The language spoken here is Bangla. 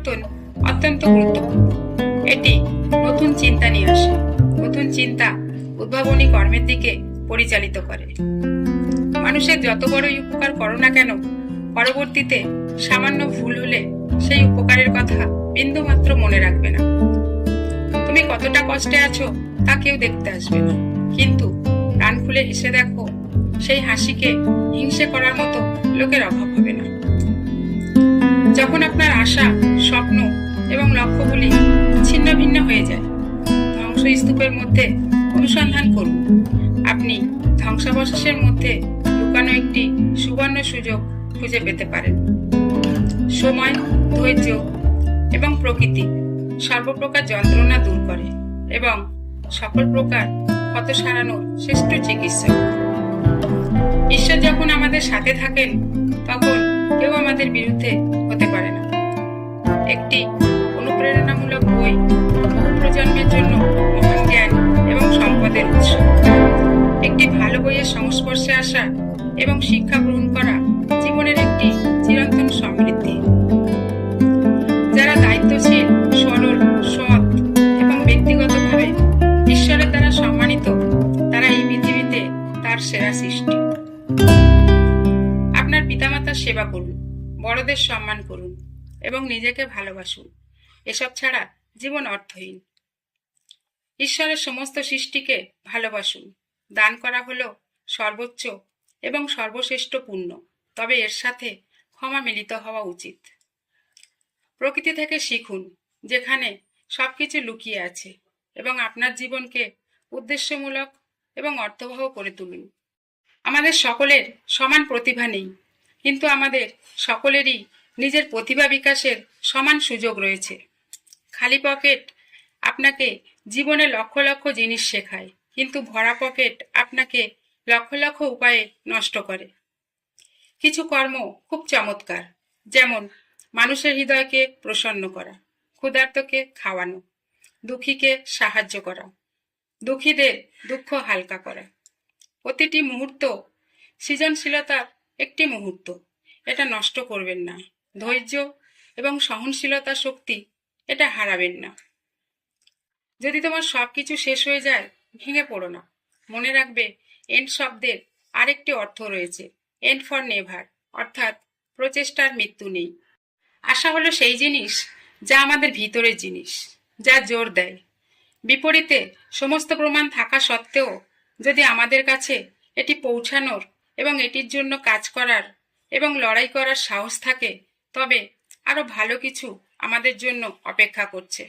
পরিবর্তন অত্যন্ত গুরুত্বপূর্ণ। এটি নতুন চিন্তা নিয়ে আসে। নতুন চিন্তা উদ্ভাবনী কর্মের দিকে পরিচালিত করে। মানুষের যত বড়ই উপকার করো না কেন, পরবর্তীতে সামান্য ভুল হলে সেই উপকারের কথা বিন্দুমাত্র মনে রাখবে না। তুমি কতটা কষ্টে আছো তা কেউ দেখতে আসবে না, কিন্তু প্রাণ খুলে হেসে দেখো, সেই হাসিকে হিংসে করার মতো লোকের অভাব হবে না। যখন আপনার আশা, স্বপ্ন এবং লক্ষ্যগুলি ছিন্ন ভিন্ন হয়ে যায়, ধ্বংসস্তূপের মধ্যে অনুসন্ধান করুন। আপনি ধ্বংসাবশেষের মধ্যে লুকানো একটি সুবর্ণ সুযোগ খুঁজে পেতে পারেন। সময়, ধৈর্য এবং প্রকৃতি সর্বপ্রকার যন্ত্রণা দূর করে এবং সকল প্রকার ক্ষত সারানোর শ্রেষ্ঠ চিকিৎসা। ঈশ্বর যখন আমাদের সাথে থাকেন, তখন কেউ আমাদের বিরুদ্ধে হতে পারে না। একটি অনুপ্রেরণামূলক বই বহু প্রজন্মের জন্য মহান জ্ঞান এবং সম্পদের উৎস। একটি ভালো বইয়ের সংস্পর্শে আসা এবং শিক্ষা গ্রহণ করা জীবনের একটি চিরন্তন সমৃদ্ধি। যারা দায়িত্বশীল, সরল, সৎ এবং ব্যক্তিগতভাবে ঈশ্বরের দ্বারা সম্মানিত, তারা এই পৃথিবীতে তার সেরা সৃষ্টি। আপনার পিতামাতার সেবা করুন, বড়দের সম্মান করুন এবং নিজেকে ভালোবাসুন। এসব ছাড়া জীবন অর্থহীন। ঈশ্বরের সমস্ত সৃষ্টিকে ভালোবাসুন। দান করা হলো সর্বোচ্চ এবং সর্বশ্রেষ্ঠ পুণ্য, তবে এর সাথে ক্ষমা মিলিত হওয়া উচিত। প্রকৃতি থেকে শিখুন, যেখানে সবকিছু লুকিয়ে আছে, এবং আপনার জীবনকে উদ্দেশ্যমূলক এবং অর্থবহ করে তুলুন। আমাদের সকলের সমান প্রতিভা নেই, কিন্তু আমাদের সকলেরই নিজের প্রতিভা বিকাশের সমান সুযোগ রয়েছে। খালি পকেট আপনাকে জীবনে লক্ষ লক্ষ জিনিস শেখায়, কিন্তু ভরা পকেট আপনাকে লক্ষ লক্ষ উপায়ে নষ্ট করে। কিছু কর্ম খুব চমৎকার, যেমন মানুষের হৃদয়কে প্রসন্ন করা, ক্ষুধার্তকে খাওয়ানো, দুঃখীকে সাহায্য করা, দুঃখীদের দুঃখ হালকা করা। প্রতিটি মুহূর্ত সৃজনশীলতার একটি মুহূর্ত, এটা নষ্ট করবেন না। ধৈর্য এবং সহনশীলতা শক্তি, এটা হারাবেন না। যদি তোমার সবকিছু শেষ হয়ে যায়, ভেঙে পড়ো না। মনে রাখবে, এন্ড শব্দের আরেকটি অর্থ রয়েছে, এন্ড ফর নেভার, অর্থাৎ প্রচেষ্টার মৃত্যু নেই। আশা হলো সেই জিনিস যা আমাদের ভিতরের জিনিস, যা জোর দেয়। বিপরীতে সমস্ত প্রমাণ থাকা সত্ত্বেও যদি আমাদের কাছে এটি পৌঁছানোর এবং এটির জন্য কাজ করার এবং লড়াই করার সাহস থাকে, তবে আরো ভালো কিছু আমাদের জন্য অপেক্ষা করছে।